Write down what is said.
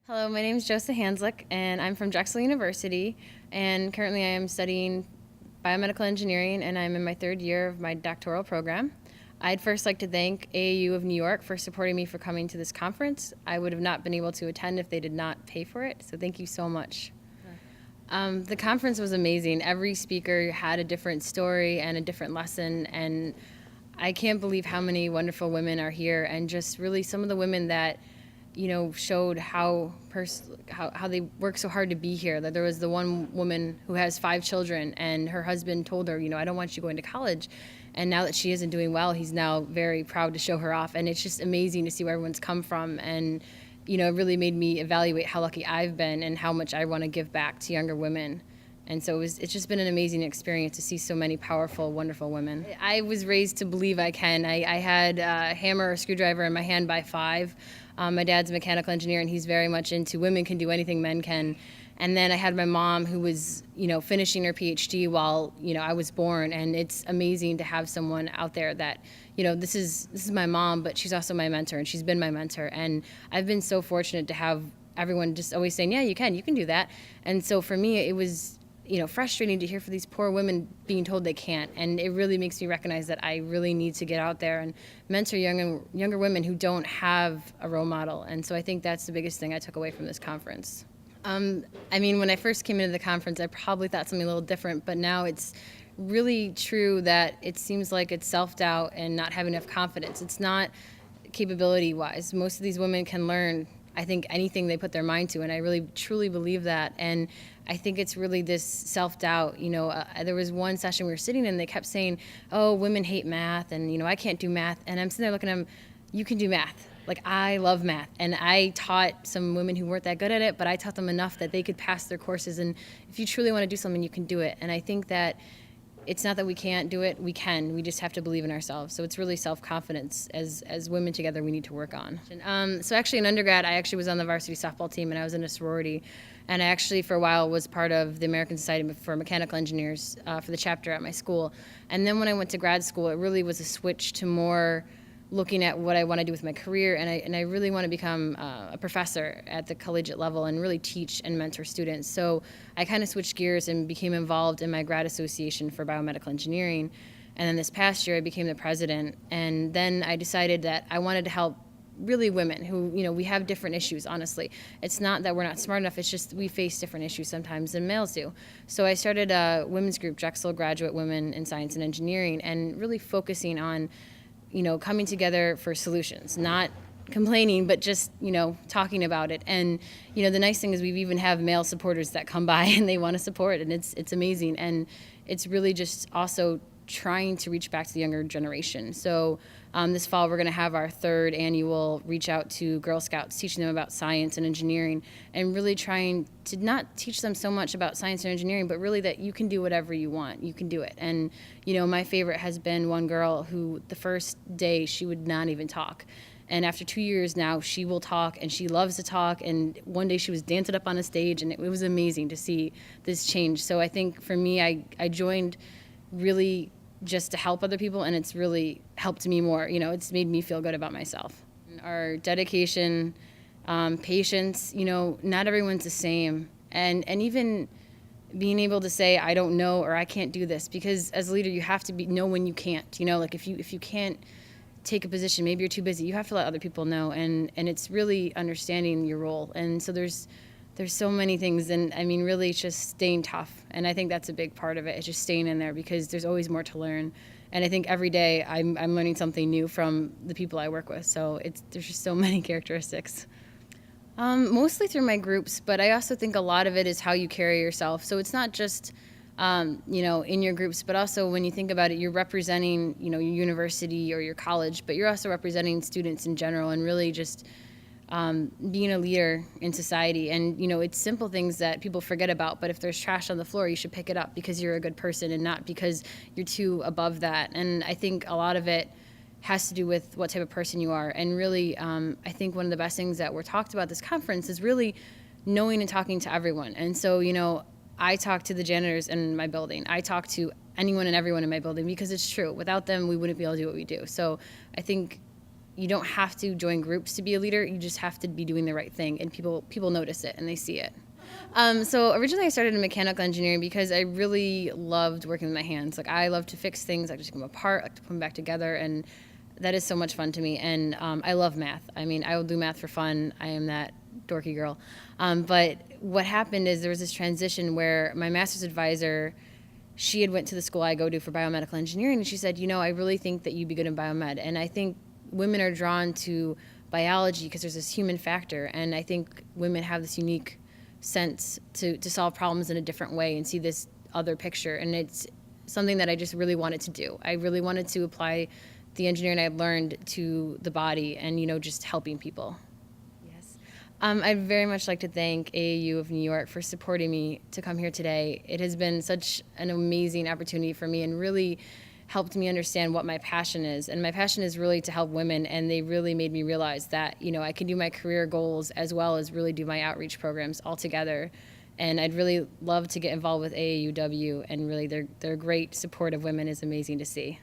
Hello, my name is Josa Hanzlik, and I'm from Drexel University, and currently I am studying biomedical engineering, and I'm in my third year of my doctoral program. I'd first like to thank AAU of New York for supporting me for coming to this conference. I would have not been able to attend if they did not pay for it, so thank you so much. The conference was amazing. Every speaker had a different story and a different lesson, and I can't believe how many wonderful women are here, and just really some of the women that showed how they work so hard to be here. That there was the one woman who has 5 children, and her husband told her, I don't want you going to college. And now that she isn't doing well, he's now very proud to show her off. And it's just amazing to see where everyone's come from. And, it really made me evaluate how lucky I've been and how much I want to give back to younger women. And so it's just been an amazing experience to see so many powerful, wonderful women. I was raised to believe I can. I had a hammer or screwdriver in my hand by 5. My dad's a mechanical engineer, and he's very much into women can do anything men can. And then I had my mom who was, finishing her PhD while, I was born. And it's amazing to have someone out there that, this is my mom, but she's also my mentor, and she's been my mentor. And I've been so fortunate to have everyone just always saying, yeah, you can do that. And so for me, it was frustrating to hear for these poor women being told they can't. And it really makes me recognize that I really need to get out there and mentor younger women who don't have a role model. And so I think that's the biggest thing I took away from this conference. When I first came into the conference, I probably thought something a little different, but now it's really true that it seems like it's self-doubt and not having enough confidence. It's not capability-wise. Most of these women can learn, I think, anything they put their mind to, and I really truly believe that. And I think it's really this self-doubt. There was one session we were sitting in, and they kept saying, oh, women hate math, and I can't do math. And I'm sitting there looking at them, you can do math. Like, I love math, and I taught some women who weren't that good at it, but I taught them enough that they could pass their courses. And if you truly want to do something, you can do it. And I think that it's not that we can't do it, we can. We just have to believe in ourselves. So it's really self-confidence as women together we need to work on. So actually in undergrad, I actually was on the varsity softball team, and I was in a sorority. And I actually for a while was part of the American Society for Mechanical Engineers for the chapter at my school. And then when I went to grad school, it really was a switch to more looking at what I want to do with my career, and I really want to become a professor at the collegiate level and really teach and mentor students. So I kind of switched gears and became involved in my grad association for biomedical engineering. And then this past year I became the president, and then I decided that I wanted to help really women who, we have different issues, honestly. It's not that we're not smart enough, it's just we face different issues sometimes than males do. So I started a women's group, Drexel Graduate Women in Science and Engineering, and really focusing on coming together for solutions, not complaining, but just, talking about it. And, the nice thing is we even have male supporters that come by and they want to support, and it's amazing. And it's really just also trying to reach back to the younger generation. So this fall we're going to have our 3rd annual reach out to Girl Scouts, teaching them about science and engineering, and really trying to not teach them so much about science and engineering, but really that you can do whatever you want. You can do it. And my favorite has been one girl who the first day she would not even talk. And after 2 years now, she will talk, and she loves to talk. And one day she was dancing up on a stage, and it was amazing to see this change. So I think for me, I joined really just to help other people, and it's really helped me more. It's made me feel good about myself. Our dedication, patience, not everyone's the same. And even being able to say, I don't know, or I can't do this, because as a leader, you have to know when you can't. Like if you can't take a position, maybe you're too busy, you have to let other people know. And it's really understanding your role. And so there's so many things, and really it's just staying tough. And I think that's a big part of it, is just staying in there, because there's always more to learn. And I think every day I'm learning something new from the people I work with. So there's just so many characteristics. Mostly through my groups, but I also think a lot of it is how you carry yourself. So it's not just in your groups, but also when you think about it, you're representing your university or your college, but you're also representing students in general, and really just being a leader in society. And it's simple things that people forget about, but if there's trash on the floor, you should pick it up because you're a good person and not because you're too above that. And I think a lot of it has to do with what type of person you are. And really, I think one of the best things that were talked about this conference is really knowing and talking to everyone. And so I talk to the janitors in my building. I talk to anyone and everyone in my building, because it's true. Without them, we wouldn't be able to do what we do. So I think you don't have to join groups to be a leader. You just have to be doing the right thing, and people notice it and they see it. So originally I started in mechanical engineering because I really loved working with my hands. Like, I love to fix things, I like to take them apart, I like to put them back together, and that is so much fun to me. And I love math. I mean, I will do math for fun. I am that dorky girl. But what happened is there was this transition where my master's advisor, she had went to the school I go to for biomedical engineering, and she said, I really think that you'd be good in biomed. And I think women are drawn to biology because there's this human factor, and I think women have this unique sense to solve problems in a different way and see this other picture. And it's something that I just really wanted to do. I really wanted to apply the engineering I had learned to the body and, just helping people. Yes. I'd very much like to thank AAU of New York for supporting me to come here today. It has been such an amazing opportunity for me and really helped me understand what my passion is. And my passion is really to help women, and they really made me realize that, I can do my career goals as well as really do my outreach programs all together. And I'd really love to get involved with AAUW, and really their great support of women is amazing to see.